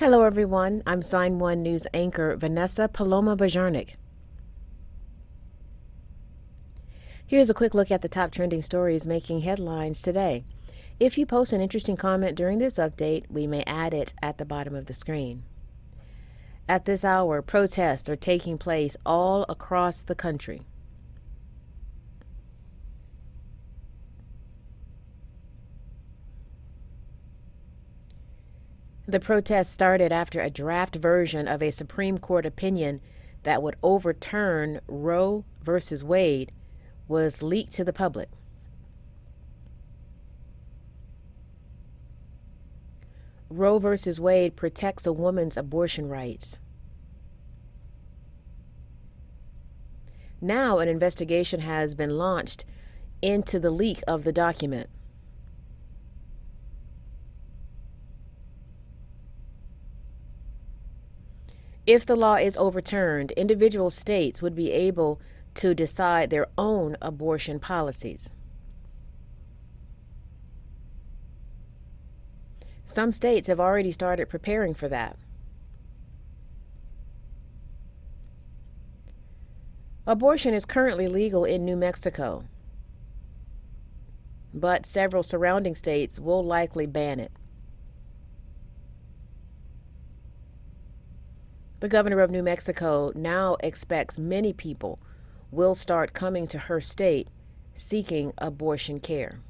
Hello, everyone. I'm Sign1News anchor Vanessa Paloma Bajarnik. Here's a quick look at the top trending stories making headlines today. If you post an interesting comment during this update, we may add it at the bottom of the screen. At this hour, protests are taking place all across the country. The protest started after a draft version of a Supreme Court opinion that would overturn Roe v. Wade was leaked to the public. Roe v. Wade protects a woman's abortion rights. Now an investigation has been launched into the leak of the document. If the law is overturned, individual states would be able to decide their own abortion policies. Some states have already started preparing for that. Abortion is currently legal in New Mexico, but several surrounding states will likely ban it. The governor of New Mexico now expects many people will start coming to her state seeking abortion care.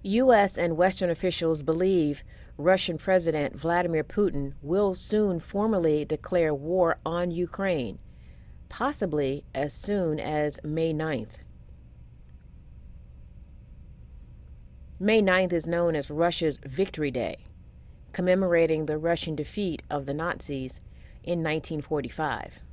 U.S. and Western officials believe Russian President Vladimir Putin will soon formally declare war on Ukraine, possibly as soon as May 9th. May 9th is known as Russia's Victory Day, commemorating the Russian defeat of the Nazis in 1945.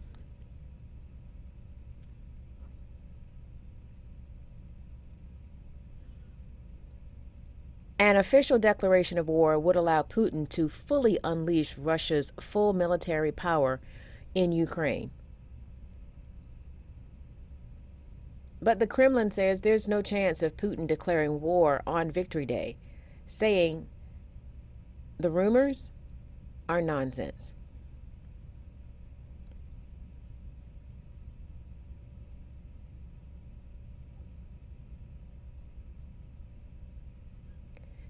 An official declaration of war would allow Putin to fully unleash Russia's full military power in Ukraine. But the Kremlin says there's no chance of Putin declaring war on Victory Day, saying the rumors are nonsense.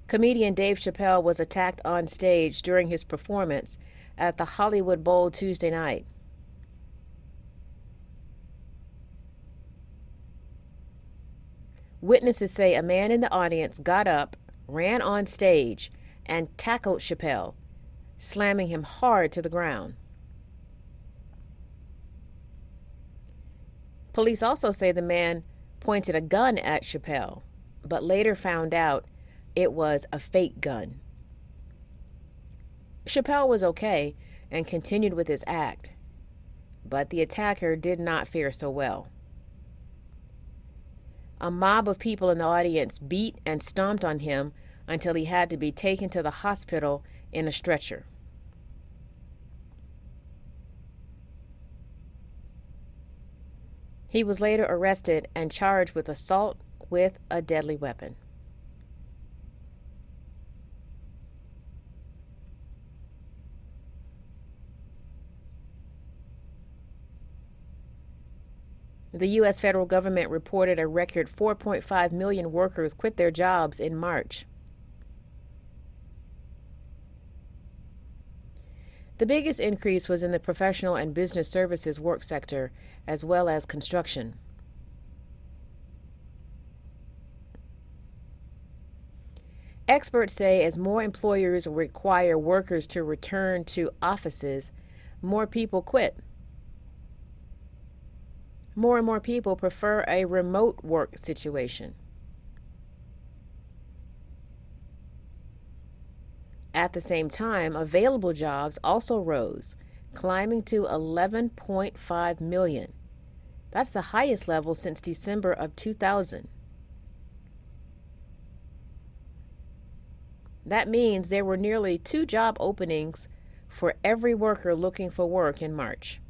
Comedian Dave Chappelle was attacked on stage during his performance at the Hollywood Bowl Tuesday night. Witnesses say a man in the audience got up, ran on stage, and tackled Chappelle, slamming him hard to the ground. Police also say the man pointed a gun at Chappelle, but later found out it was a fake gun. Chappelle was okay and continued with his act, but the attacker did not fare so well. A mob of people in the audience beat and stomped on him until he had to be taken to the hospital in a stretcher. He was later arrested and charged with assault with a deadly weapon. The U.S. federal government reported a record 4.5 million workers quit their jobs in March. The biggest increase was in the professional and business services work sector, as well as construction. Experts say as more employers require workers to return to offices, more people quit. More and more people prefer a remote work situation. At the same time, available jobs also rose, climbing to 11.5 million. That's the highest level since December of 2000. That means there were nearly 2 job openings for every worker looking for work in March.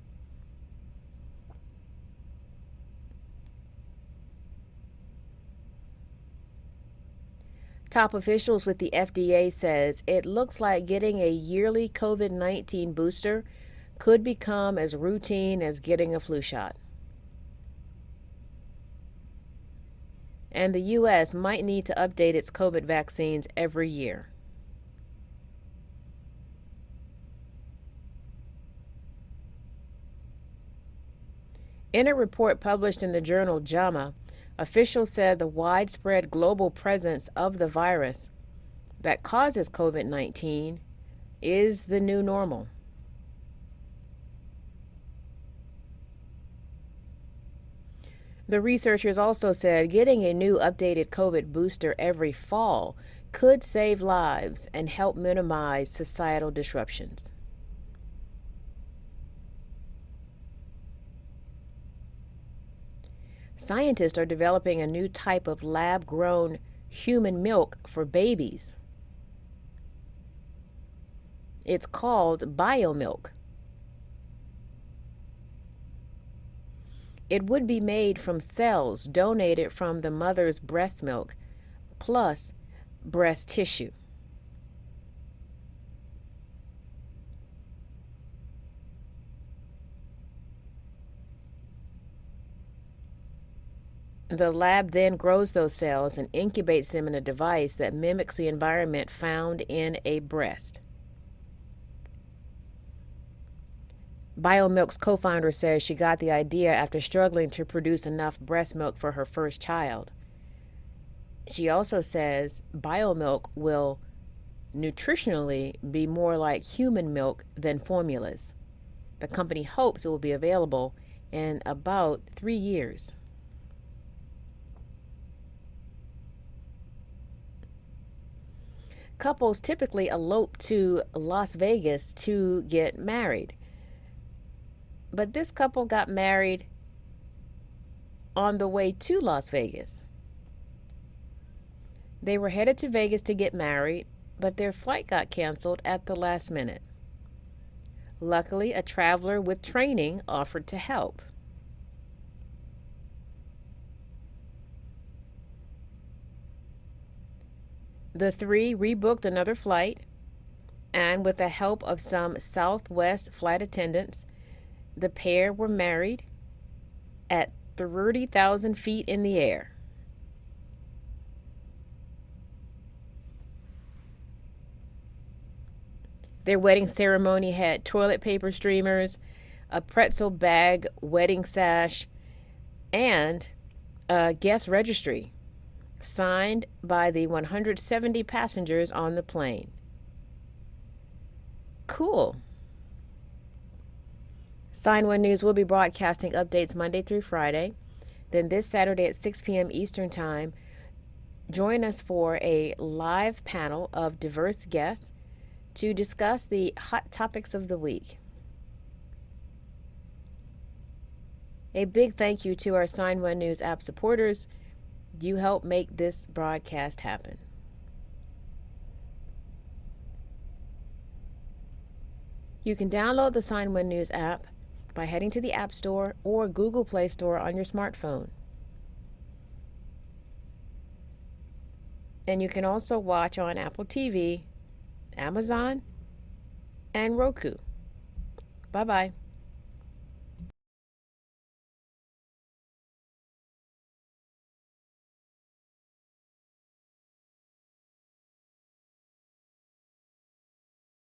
Top officials with the FDA says it looks like getting a yearly COVID-19 booster could become as routine as getting a flu shot. And the U.S. might need to update its COVID vaccines every year. In a report published in the journal JAMA, officials said the widespread global presence of the virus that causes COVID-19 is the new normal. The researchers also said getting a new updated COVID booster every fall could save lives and help minimize societal disruptions. Scientists are developing a new type of lab-grown human milk for babies. It's called Biomilk. It would be made from cells donated from the mother's breast milk, plus breast tissue. The lab then grows those cells and incubates them in a device that mimics the environment found in a breast. Biomilk's co-founder says she got the idea after struggling to produce enough breast milk for her first child. She also says Biomilk will nutritionally be more like human milk than formulas. The company hopes it will be available in about 3 years. Couples typically elope to Las Vegas to get married. But this couple got married on the way to Las Vegas. They were headed to Vegas to get married, but their flight got canceled at the last minute. Luckily, a traveler with training offered to help. The three rebooked another flight, and with the help of some Southwest flight attendants, the pair were married at 30,000 feet in the air. Their wedding ceremony had toilet paper streamers, a pretzel bag wedding sash, and a guest registry signed by the 170 passengers on the plane. Cool. Sign1News will be broadcasting updates Monday through Friday. Then this Saturday at 6 p.m. Eastern Time, join us for a live panel of diverse guests to discuss the hot topics of the week. A big thank you to our Sign1News app supporters. You help make this broadcast happen. You can download the Sign1News app by heading to the App Store or Google Play Store on your smartphone. And you can also watch on Apple TV, Amazon, and Roku. Bye-bye.